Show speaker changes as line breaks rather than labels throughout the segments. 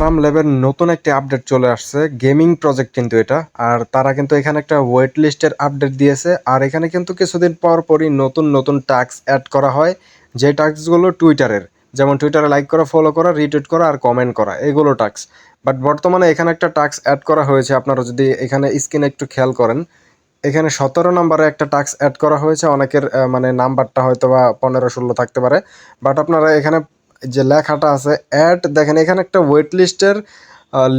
আরাম ল্যাবের নতুন একটি আপডেট চলে আসছে, গেমিং প্রজেক্ট কিন্তু এটা। আর তারা কিন্তু এখানে একটা ওয়েট লিস্টের আপডেট দিয়েছে। আর এখানে কিন্তু কিছুদিন পর পরই নতুন নতুন টাস্ক অ্যাড করা হয়, যে টাস্কগুলো টুইটারের, যেমন টুইটারে লাইক করা, ফলো করা, রিটুইট করা আর কমেন্ট করা, এগুলো টাস্ক। বাট বর্তমানে এখানে একটা টাস্ক অ্যাড করা হয়েছে, আপনারা যদি এখানে স্ক্রিনে একটু খেয়াল করেন, এখানে 17 নম্বরে একটা টাস্ক অ্যাড করা হয়েছে। অনেকের মানে নাম্বারটা হয়তো বা 15-16 থাকতে পারে, বাট আপনারা এখানে যে লেখাটা আছে অ্যাড, দেখেন এখানে একটা ওয়েট লিস্টের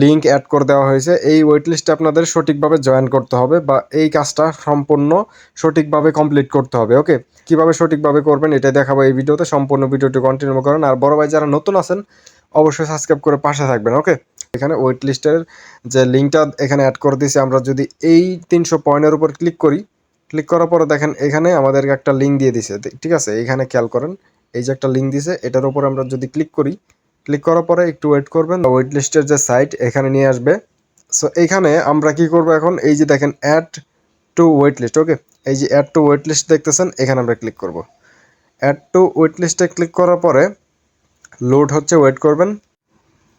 লিঙ্ক অ্যাড করে দেওয়া হয়েছে। এই ওয়েট লিস্টে আপনাদের সঠিকভাবে জয়েন করতে হবে বা এই কাজটা সম্পূর্ণ সঠিকভাবে কমপ্লিট করতে হবে। ওকে, কিভাবে সঠিকভাবে করবেন এটা দেখাবো এই ভিডিওতে। সম্পূর্ণ ভিডিওটি কন্টিনিউ করেন। আর বড় ভাই যারা নতুন আছেন অবশ্যই সাবস্ক্রাইব করে পাশে থাকবেন। ওকে, এখানে ওয়েট লিস্টের যে লিঙ্কটা এখানে অ্যাড করে দিয়েছি। আমরা যদি এই 300 পয়েন্টের উপর ক্লিক করি, ক্লিক করার পরে দেখেন এখানে আমাদেরকে একটা লিঙ্ক দিয়ে দিছে, ঠিক আছে? এখানে খেয়াল করেন, এই যে একটা লিঙ্ক দিছে, এটার উপর আমরা যদি ক্লিক করি, ক্লিক করার পরে একটু ওয়েট করবেন, ওয়েট লিস্টের যে সাইট এখানে নিয়ে আসবে। সো এইখানে আমরা কি করব এখন, এই যে দেখেন অ্যাড টু ওয়েট লিস্ট। ওকে, এই যে অ্যাড টু ওয়েট লিস্ট দেখতেছেন, এখানে আমরা ক্লিক করব। অ্যাড টু ওয়েট লিস্টে ক্লিক করার পরে লোড হচ্ছে, ওয়েট করবেন।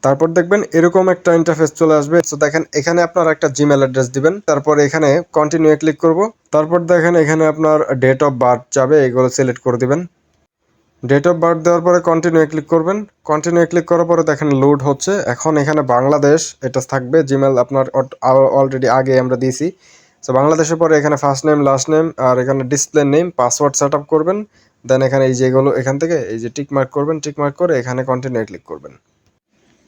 তারপর দেখবেন এরকম একটা ইন্টারফেস চলে আসবে। সো দেখেন এখানে আপনার একটা জিমেল অ্যাড্রেস দিবেন, তারপর এখানে কন্টিনিউ ক্লিক করব। তারপর দেখেন এখানে আপনার ডেট অফ বার্থ যাবে, এগুলো সিলেক্ট করে দিবেন। ডেট অফ বার্থ দেওয়ার পরে কন্টিনিউ ক্লিক করবেন। কন্টিনিউ ক্লিক করার পরে দেখেন লোড হচ্ছে। এখন এখানে বাংলাদেশ এটা থাকবে, জিমেল আপনার অলরেডি আগে আমরা দিয়েছি। সো বাংলাদেশের পরে এখানে ফার্স্ট নেম, লাস্ট নেম, আর এখানে display name, password set up করবেন। দেন এখানে এই যেগুলো এখান থেকে এই যে টিক মার্ক করবেন, টিক মার্ক করে এখানে কন্টিনিউ ক্লিক করবেন।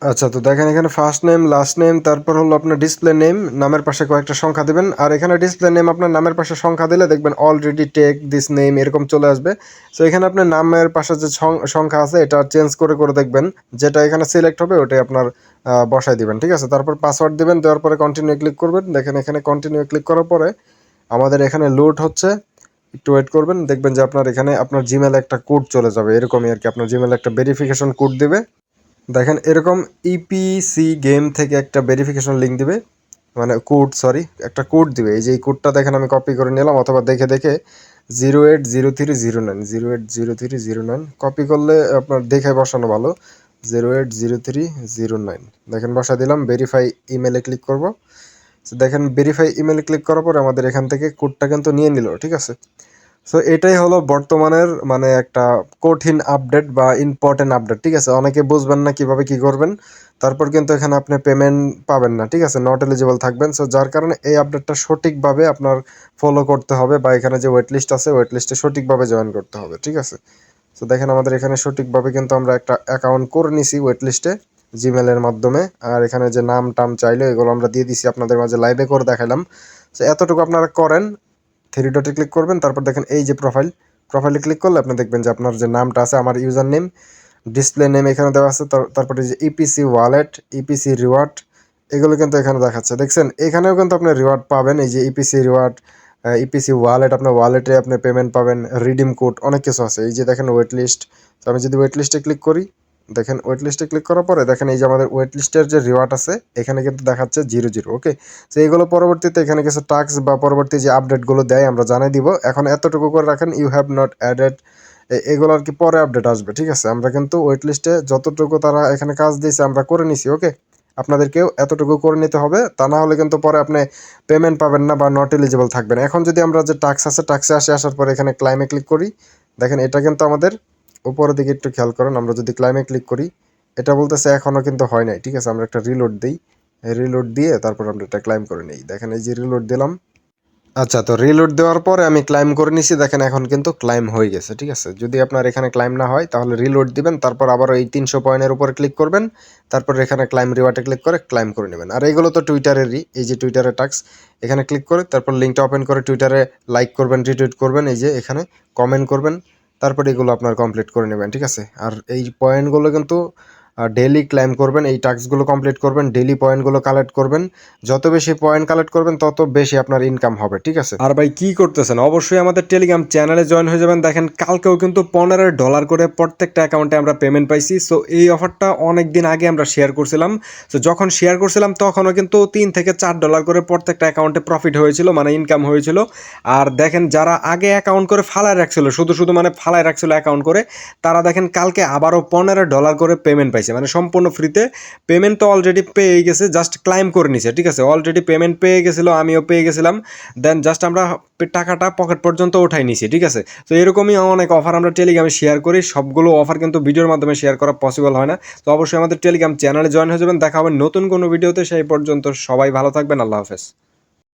আচ্ছা, তো দেখেন এখানে ফার্স্ট নেম, লাস্ট নেম, তারপর হলো আপনার ডিসপ্লে নেম, নামের পাশে কয়েকটা সংখ্যা দিবেন। আর এখানে ডিসপ্লে নেম আপনার নামের পাশে সংখ্যা দিলে দেখবেন অলরেডি টেক দিস নেম এরকম চলে আসবে। সো এখানে আপনার নামের পাশে যে সংখ্যা আছে এটা চেঞ্জ করে করে দেখবেন, যেটা এখানে সিলেক্ট হবে ওটাই আপনার বসাই দিবেন, ঠিক আছে? তারপর পাসওয়ার্ড দিবেন, দেওয়ার পরে কন্টিনিউ ক্লিক করবেন। দেখেন এখানে কন্টিনিউ ক্লিক করার পরে আমাদের এখানে লোড হচ্ছে, একটু ওয়েট করবেন। দেখবেন যে আপনার এখানে আপনার জিমেলে একটা কোড চলে যাবে, এরকমই আর কি। আপনার জিমেলে একটা ভেরিফিকেশন কোড দিবে। দেখেন এরকম ইপিসি গেম থেকে একটা ভেরিফিকেশন লিঙ্ক দিবে, মানে কোড, সরি, একটা কোড দিবে। এই যে এই কোডটা দেখেন আমি কপি করে নিলাম, অথবা দেখে দেখে 080309 080309 কপি করলে আপনার দেখে বসানো ভালো। 080309 দেখেন বসা দিলাম। ভেরিফাই ইমেলে ক্লিক করব। দেখেন ভেরিফাই ইমেলে ক্লিক করার পর আমাদের এখান থেকে কোডটা কিন্তু নিয়ে নিল, ঠিক আছে? সো এটাই হলো বর্তমানের মানে একটা কঠিন আপডেট বা ইম্পর্টেন্ট আপডেট, ঠিক আছে? অনেকে বুঝবেন না কিভাবে কি করবেন, তারপর কিন্তু এখানে আপনি পেমেন্ট পাবেন না, ঠিক আছে? নট এলিজিবল থাকবেন। সো যার কারণে এই আপডেটটা সঠিকভাবে আপনার ফলো করতে হবে, বা এখানে যে ওয়েট লিস্ট আছে ওয়েট লিস্টে সঠিকভাবে জয়েন করতে হবে, ঠিক আছে? সো দেখেন আমাদের এখানে সঠিকভাবে কিন্তু আমরা একটা অ্যাকাউন্ট করে নিছি ওয়েট লিস্টে জিমেলের মাধ্যমে। আর এখানে যে নাম টাম চাইলো এগুলো আমরা দিয়ে দিছি, আপনাদের মাঝে লাইভে করে দেখালাম। সো এতটুকু আপনারা করেন। থ্রি ডটে ক্লিক করবেন, তারপর দেখেন এই যে প্রোফাইলে ক্লিক করলে আপনি দেখবেন যে আপনার যে নামটা আছে, আমার ইউজার নেম, ডিসপ্লে নেম এখানে দেওয়া আছে। তারপরে যে ইপিসি ওয়ালেট, ইপিসি রিওয়ার্ড, এগুলো কিন্তু এখানে দেখাচ্ছে। দেখছেন এখানেও কিন্তু আপনি রিওয়ার্ড পাবেন। এই যে ইপিসি রিওয়ার্ড, ইপিসি ওয়ালেট, আপনার ওয়ালেটে আপনি পেমেন্ট পাবেন, রিডিম কোড, অনেক কিছু আছে। এই যে দেখেন ওয়েট লিস্ট। তো আমি যদি ওয়েট লিস্টে ক্লিক করি, দেখেন ওয়েট লিস্টে ক্লিক করার পরে দেখেন এই যে আমাদের ওয়েট লিস্টের যে রিওয়ার্ড আছে এখানে কিন্তু দেখাচ্ছে 00। ওকে, তো এইগুলো পরবর্তীতে এখানে কিছু টাস্ক বা পরবর্তী যে আপডেটগুলো দেয় আমরা জানাই দিব। এখন এতটুকু করে রাখেন, ইউ হ্যাভ নট অ্যাডেড, এগুলো আর কি পরে আপডেট আসবে, ঠিক আছে? আমরা কিন্তু ওয়েট লিস্টে যতটুকু তারা এখানে কাজ দিয়েছে আমরা করে নিছি। ওকে, আপনাদেরকেও এতটুকু করে নিতে হবে, তা না হলে কিন্তু পরে আপনি পেমেন্ট পাবেন না বা নট এলিজিবল থাকবেন। এখন যদি আমরা যে টাস্ক আছে টাস্কে আসার পরে এখানে ক্লাইমে ক্লিক করি, দেখেন এটা কিন্তু আমাদের উপরের দিকে একটু খেয়াল করেন। আমরা যদি ক্লাইমে ক্লিক করি, এটা বলতেছে এখনও কিন্তু হয় নাই, ঠিক আছে? আমরা একটা রিলোড দিই, রিলোড দিয়ে তারপর আমরা এটা ক্লাইম করে নিই। দেখেন এই যে রিলোড দিলাম। আচ্ছা, তো রিলোড দেওয়ার পরে আমি ক্লাইম করে নিছি। দেখেন এখন কিন্তু ক্লাইম হয়ে গেছে, ঠিক আছে? যদি আপনার এখানে ক্লাইম না হয় তাহলে রিলোড দিবেন, তারপর আবার এই 300 পয়েন্টের উপরে ক্লিক করবেন, তারপর এখানে ক্লাইম রিওয়ার্ডে ক্লিক করে ক্লাইম করে নেবেন। আর এগুলো তো টুইটারেরই, এই যে টুইটারের টাস্ক, এখানে ক্লিক করে তারপর লিঙ্কটা ওপেন করে টুইটারে লাইক করবেন, রিটুইট করবেন, এই যে এখানে কমেন্ট করবেন, তারপর এগুলো আপনার কমপ্লিট করে নেবেন, ঠিক আছে? আর এই পয়েন্টগুলো কিন্তু ডেইলি ক্লাইম করবেন, এই টাস্কগুলো কমপ্লিট করবেন, ডেইলি পয়েন্টগুলো কালেক্ট করবেন। যত বেশি পয়েন্ট কালেক্ট করবেন তত বেশি আপনার ইনকাম হবে, ঠিক আছে? আর ভাই কি করতেছেন, অবশ্যই আমাদের টেলিগ্রাম চ্যানেলে জয়েন হয়ে যাবেন। দেখেন কালকেও কিন্তু $15 করে প্রত্যেকটা অ্যাকাউন্টে আমরা পেমেন্ট পাইছি। সো এই অফারটা অনেক দিন আগে আমরা শেয়ার করছিলাম। সো যখন শেয়ার করছিলাম তখনও কিন্তু $3 থেকে $4 করে প্রত্যেকটা অ্যাকাউন্টে প্রফিট হয়েছিল, মানে ইনকাম হয়েছিল। আর দেখেন যারা আগে অ্যাকাউন্ট করে ফালায় রাখছিল, শুধু শুধু মানে ফালায় রাখছিল অ্যাকাউন্ট করে, তারা দেখেন কালকে আবারও $15 করে পেমেন্ট পাইছে। পাইছে, মানে সম্পূর্ণ ফ্রিতে। পেমেন্ট তো অলরেডি পেয়ে গেছে, জাস্ট ক্লাইম করে নিছে, ঠিক আছে। অলরেডি পেমেন্ট পেয়ে গেছিলো, আমিও পেয়ে গেছিলাম। দেন জাস্ট আমরা টাকাটা পকেট পর্যন্ত উঠাই নিছি, ঠিক আছে। তো এরকমই অনেক অফার আমরা টেলিগ্রামে শেয়ার করি। সবগুলো অফার কিন্তু ভিডিওর মাধ্যমে শেয়ার করা পসিবল হয় না। তো অবশ্যই আমাদের টেলিগ্রাম চ্যানেলে জয়েন হয়ে যাবেন। দেখা হবে নতুন কোনো ভিডিওতে। সেই পর্যন্ত সবাই ভালো থাকবেন। আল্লাহ হাফেজ।